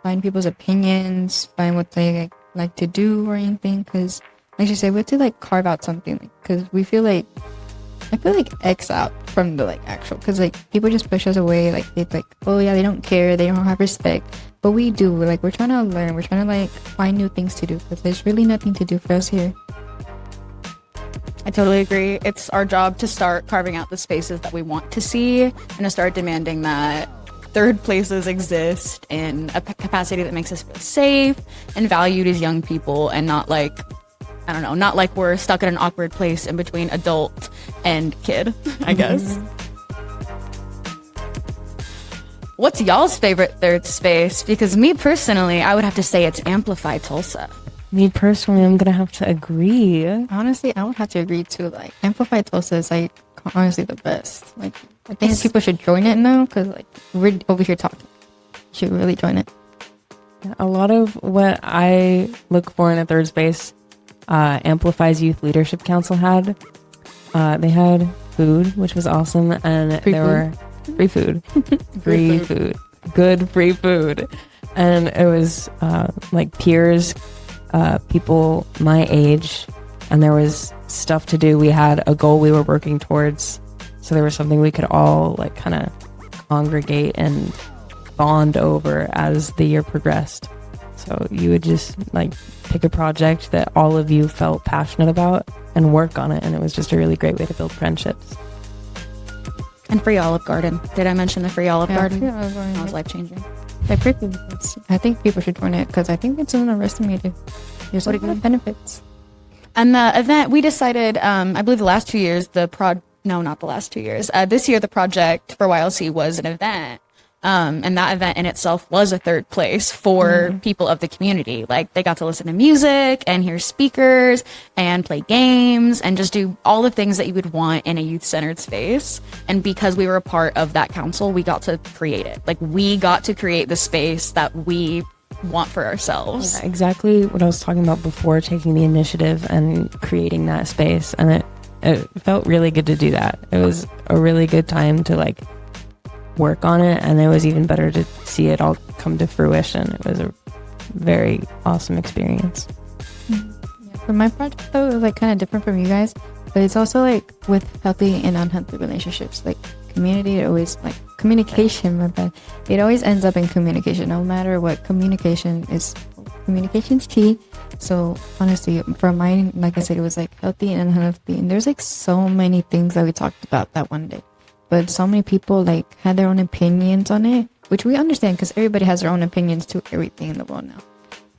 find people's opinions, find what they like to do or anything. Because like you said, we have to like carve out something, because I feel like X out from the like actual, because like people just push us away. Like it's like, oh yeah, they don't care, they don't have respect, but we do. We're trying to learn, we're trying to like find new things to do, because there's really nothing to do for us here. I totally agree. It's our job to start carving out the spaces that we want to see, and to start demanding that third places exist in a capacity that makes us feel safe and valued as young people, and not like, I don't know, not like we're stuck in an awkward place in between adult and kid, I guess. What's y'all's favorite third space? Because me personally, I would have to say it's Amplify Tulsa. Me personally, I'm gonna have to agree. Honestly, I would have to agree too. Like Amplify Tulsa is like honestly the best. Like I think people should join it now, because like we're over here talking. You should really join it. A lot of what I look for in a third space, Amplify's Youth Leadership Council had. They had food, which was awesome, and there were free food, good free food, and it was like peers. People my age, and there was stuff to do. We had a goal we were working towards, so there was something we could all like kind of congregate and bond over as the year progressed. So you would just like pick a project that all of you felt passionate about and work on it, and it was just a really great way to build friendships. And free Olive Garden. Did I mention the free Olive Garden? Free Olive Garden. That was life-changing. I think people should join it, because I think it's underestimated. There's a lot of benefits. And the event, we decided, I believe the last 2 years, not the last 2 years. This year, the project for YLC was an event. And that event in itself was a third place for people of the community. Like, they got to listen to music and hear speakers and play games and just do all the things that you would want in a youth-centered space. And because we were a part of that council, we got to create it. Like, we got to create the space that we want for ourselves. Yeah, exactly what I was talking about before, taking the initiative and creating that space. And it felt really good to do that. It was a really good time to like work on it, and it was even better to see it all come to fruition. It was a very awesome experience. Yeah, for my project though, it was like kind of different from you guys, but it's also like with healthy and unhealthy relationships. Like community, always like communication, my bad. It always ends up in communication, no matter what. Communication's key. So honestly, for mine, like I said, it was like healthy and unhealthy, and there's like so many things that we talked about that one day. But so many people like had their own opinions on it, which we understand, because everybody has their own opinions to everything in the world now.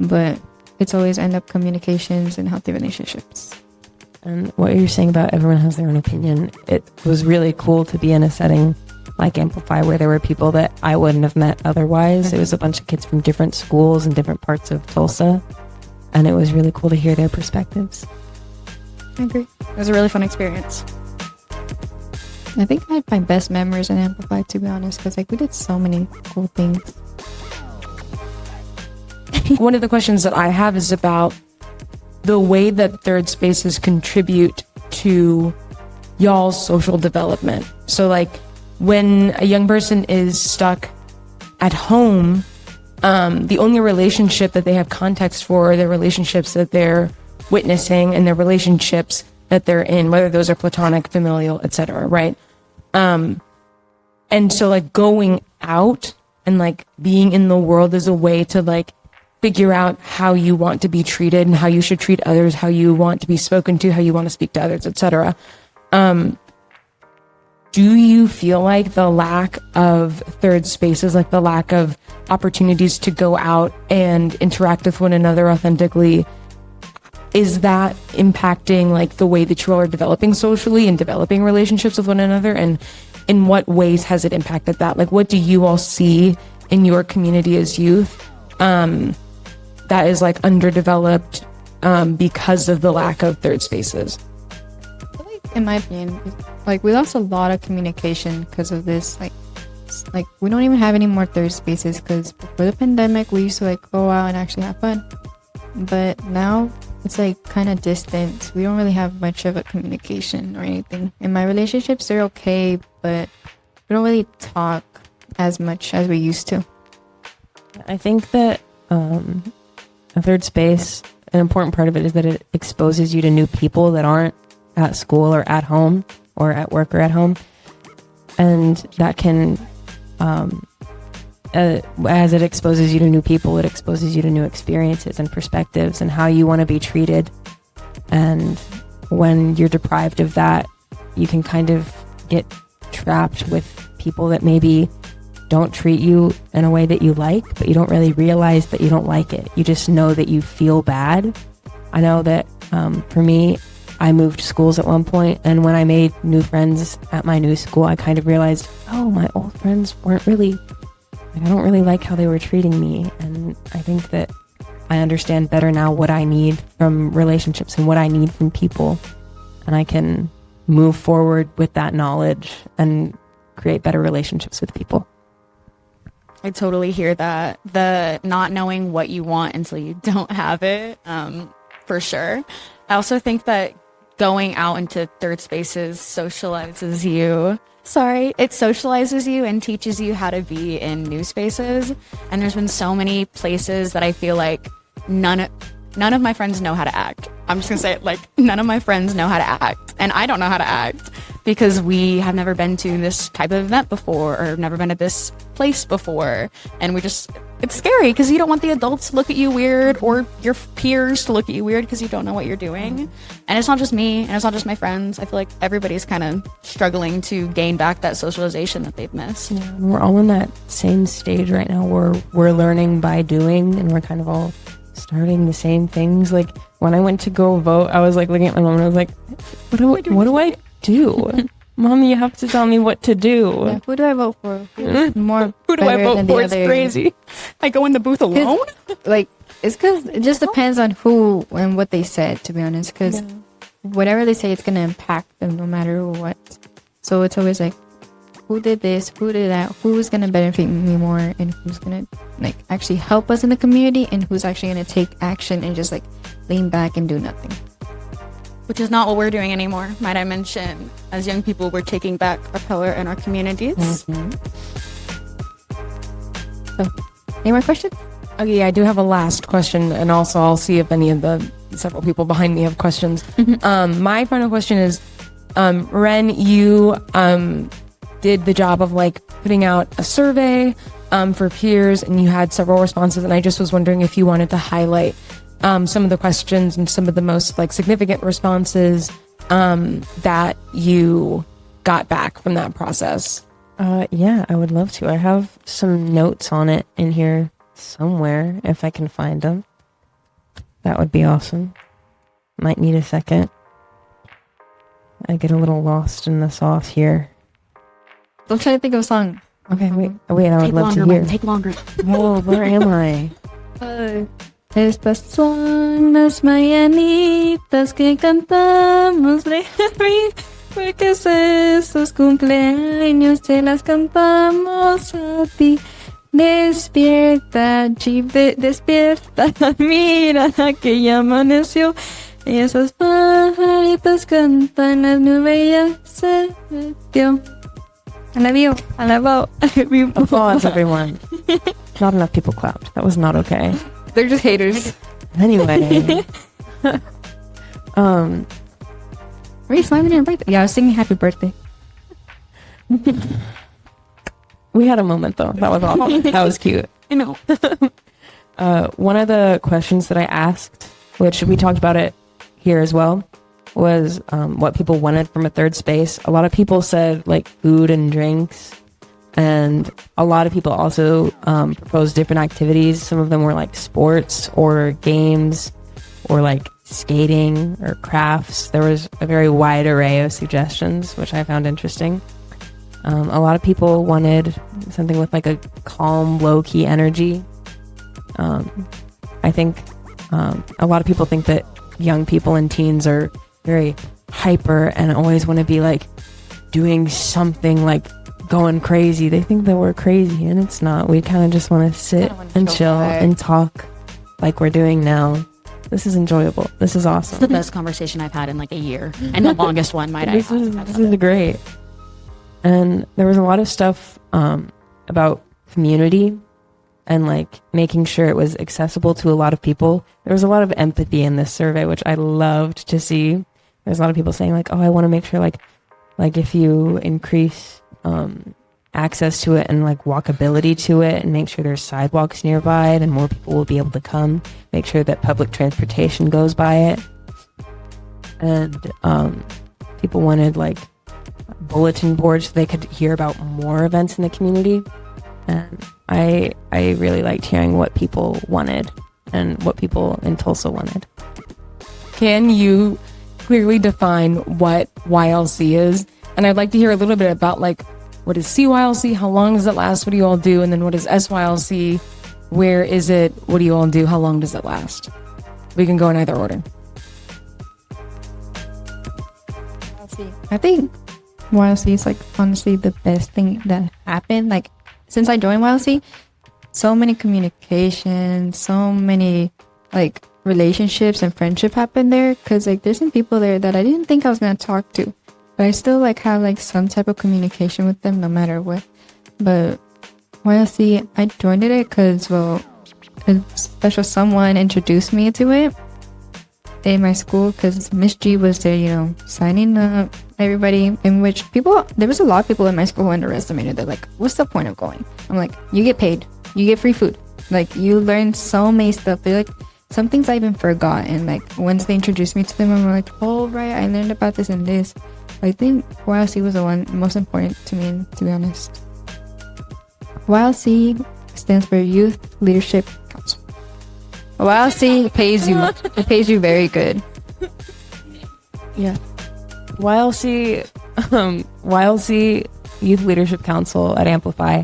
But it's always end up communications and healthy relationships. And what you're saying about everyone has their own opinion, it was really cool to be in a setting like Amplify, where there were people that I wouldn't have met otherwise. It was a bunch of kids from different schools in different parts of Tulsa, and it was really cool to hear their perspectives. I agree. It was a really fun experience. I think I had my best memories in Amplify, to be honest, because like we did so many cool things. One of the questions that I have is about the way that third spaces contribute to y'all's social development. So like when a young person is stuck at home, the only relationship that they have context for are the relationships that they're witnessing and the relationships that they're in, whether those are platonic, familial, etc., right? And so like going out and like being in the world is a way to like figure out how you want to be treated and how you should treat others, how you want to be spoken to, how you want to speak to others, etc. Do you feel like the lack of third spaces, like the lack of opportunities to go out and interact with one another authentically, is that impacting like the way that you all are developing socially and developing relationships with one another? And in what ways has it impacted that? Like, what do you all see in your community as youth that is like underdeveloped because of the lack of third spaces? In my opinion, like we lost a lot of communication because of this. Like we don't even have any more third spaces because before the pandemic we used to like go out and actually have fun, but now it's like kind of distant. We don't really have much of a communication or anything. In my relationships, they're okay, but we don't really talk as much as we used to. I think that a third space, an important part of it is that it exposes you to new people that aren't at school or at home or at work or at home. And that can, as it exposes you to new people, it exposes you to new experiences and perspectives and how you want to be treated. And when you're deprived of that, you can kind of get trapped with people that maybe don't treat you in a way that you like, but you don't really realize that you don't like it. You just know that you feel bad. I know that for me, I moved schools at one point, and when I made new friends at my new school, I kind of realized, oh, my old friends weren't really, like, I don't really like how they were treating me. And I think that I understand better now what I need from relationships and what I need from people. And I can move forward with that knowledge and create better relationships with people. I totally hear that. The not knowing what you want until you don't have it, for sure. I also think that going out into third spaces socializes you. It socializes you and teaches you how to be in new spaces. And there's been so many places that I feel like none of my friends know how to act. I'm just gonna say it, like, none of my friends know how to act. And I don't know how to act because we have never been to this type of event before or never been to this place before. And it's scary because you don't want the adults to look at you weird or your peers to look at you weird because you don't know what you're doing. And it's not just me and it's not just my friends. I feel like everybody's kind of struggling to gain back that socialization that they've missed. Yeah, we're all in that same stage right now where we're learning by doing, and we're kind of all starting the same things. Like when I went to go vote, I was like looking at my mom and I was like, what do I do? Mom, you have to tell me what to do. Yeah, who do I vote for? Who do I vote for? It's crazy. I go in the booth alone? Like, it's because it just depends on who and what they said, to be honest. Because whatever they say, it's going to impact them no matter what. So it's always like, who did this? Who did that? Who's going to benefit me more? And who's going to like actually help us in the community? And who's actually going to take action and just like lean back and do nothing? Which is not what we're doing anymore, might I mention. As young people, we're taking back our power in our communities. Mm-hmm. So, any more questions? Okay, I do have a last question, and also I'll see if any of the several people behind me have questions. My final question is, Wren, you did the job of like putting out a survey for peers, and you had several responses, and I just was wondering if you wanted to highlight some of the questions and some of the most like significant responses that you got back from that process. Yeah, I would love to. I have some notes on it in here somewhere if I can find them. That would be awesome. Might need a second. I get a little lost in the sauce here. I'm trying to think of a song. Okay, wait. I would love to hear. Take longer. Oh, where am I? Estas son las mañanitas que cantamos porque es estos cumpleaños te las cantamos a ti. Despierta, despierta, mira que ya amaneció. Y esos pajaritos cantan, las nubes ya se metió. I love you. Applause, everyone. Not enough people clapped. That was not okay. They're just haters. Anyway. Are you slamming your birthday? Yeah, I was singing happy birthday. We had a moment, though. That was awesome. That was cute. I know. One of the questions that I asked, which we talked about it here as well, was what people wanted from a third space. A lot of people said like food and drinks, and a lot of people also proposed different activities. Some of them were like sports or games or like skating or crafts. There was a very wide array of suggestions, which I found interesting. A lot of people wanted something with like a calm, low-key energy. I think a lot of people think that young people and teens are very hyper and always want to be like doing something, like going crazy. They think that we're crazy, and it's not. We kind of just want to sit and chill and talk like we're doing now. This is enjoyable. This is awesome. It's the best conversation I've had in like a year, and the longest one, might I add. This is great. And there was a lot of stuff about community and like making sure it was accessible to a lot of people. There was a lot of empathy in this survey, which I loved to see. There's a lot of people saying like, oh, I want to make sure like if you increase access to it and like walkability to it, and make sure there's sidewalks nearby, then more people will be able to come. Make sure that public transportation goes by it. And people wanted like bulletin boards so they could hear about more events in the community. And I really liked hearing what people wanted and what people in Tulsa wanted. Can you clearly define what YLC is? And I'd like to hear a little bit about like, what is CYLC? How long does it last? What do you all do? And then what is SYLC? Where is it? What do you all do? How long does it last? We can go in either order. I think YLC is like honestly the best thing that happened. Like since I joined YLC, so many communications, so many like relationships and friendship happened there. Cause like there's some people there that I didn't think I was gonna talk to, but I still like have like some type of communication with them no matter what. But YLC, I joined it because a special someone introduced me to it in my school, because Miss G was there, signing up everybody, in which there was a lot of people in my school who underestimated. They're like, what's the point of going? I'm like, you get paid, you get free food, like you learn so many stuff. They're like, some things I even forgot, and like once they introduced me to them, I'm like, oh right, I learned about this and this. I think YLC was the one most important to me, to be honest. YLC stands for Youth Leadership Council. YLC pays you. It pays you very good. Yeah. YLC Youth Leadership Council at Amplify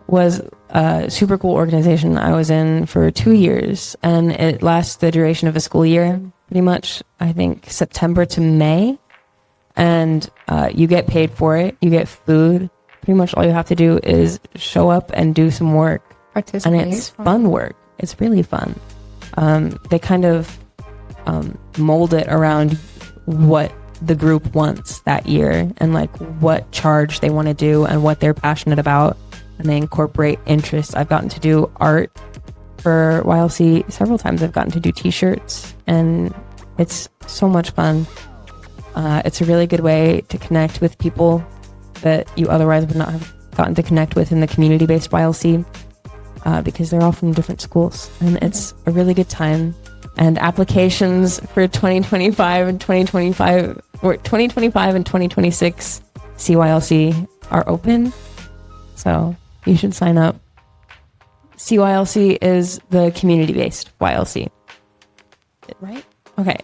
was a super cool organization I was in for 2 years, and it lasts the duration of a school year, pretty much, I think September to May. And you get paid for it. You get food. Pretty much all you have to do is show up and do some work. Participate. And it's fun work. It's really fun. They kind of mold it around what the group wants that year, and like what charge they want to do and what they're passionate about, and they incorporate interests. I've gotten to do art for YLC several times. I've gotten to do t-shirts, and it's so much fun. It's a really good way to connect with people that you otherwise would not have gotten to connect with in the community-based YLC, because they're all from different schools, and it's a really good time. And applications for 2025 and 2026 CYLC are open, so you should sign up. CYLC is the community-based YLC, right? Okay.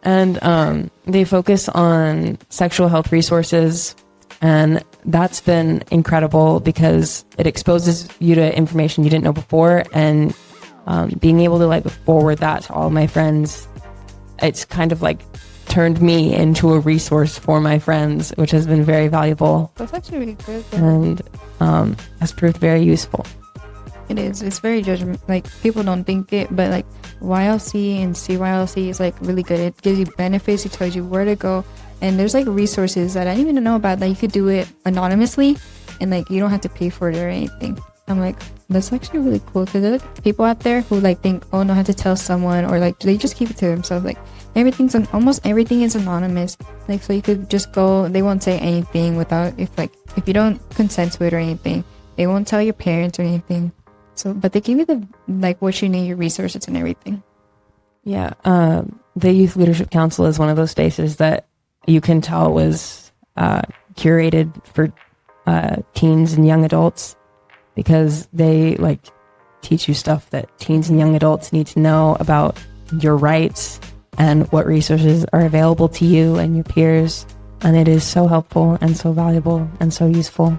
And they focus on sexual health resources and that's been incredible because it exposes you to information you didn't know before, and being able to like forward that to all my friends, it's kind of like turned me into a resource for my friends, which has been very valuable. That's actually really good. And has proved very useful. It is. It's very judgment. Like, people don't think it, but like YLC and CYLC is like really good. It gives you benefits. It tells you where to go, and there's like resources that I didn't even know about that you could do it anonymously, and like you don't have to pay for it or anything. I'm like, that's actually really cool, because there's like people out there who like think, oh no, I have to tell someone, or like they just keep it to themselves. Like almost everything is anonymous. Like, so you could just go. They won't say anything without if you don't consent to it or anything. They won't tell your parents or anything. So, but they give you the like what you need, your resources and everything. Yeah, the Youth Leadership Council is one of those spaces that you can tell was curated for teens and young adults, because they like teach you stuff that teens and young adults need to know about your rights and what resources are available to you and your peers. And it is so helpful and so valuable and so useful.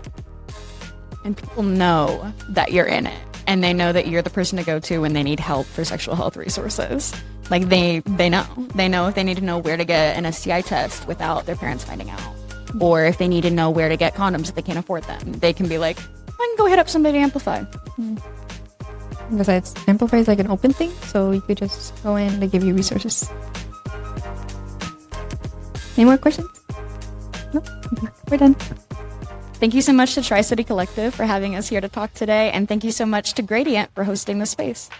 And people know that you're in it, and they know that you're the person to go to when they need help for sexual health resources. Like, they know if they need to know where to get an STI test without their parents finding out, or if they need to know where to get condoms if they can't afford them. They can be like, I can go hit up somebody at Amplify. Besides, Amplify is like an open thing, so you could just go in and they give you resources. Any more questions? No? We're done. Thank you so much to Tri-City Collective for having us here to talk today, and thank you so much to Gradient for hosting this space.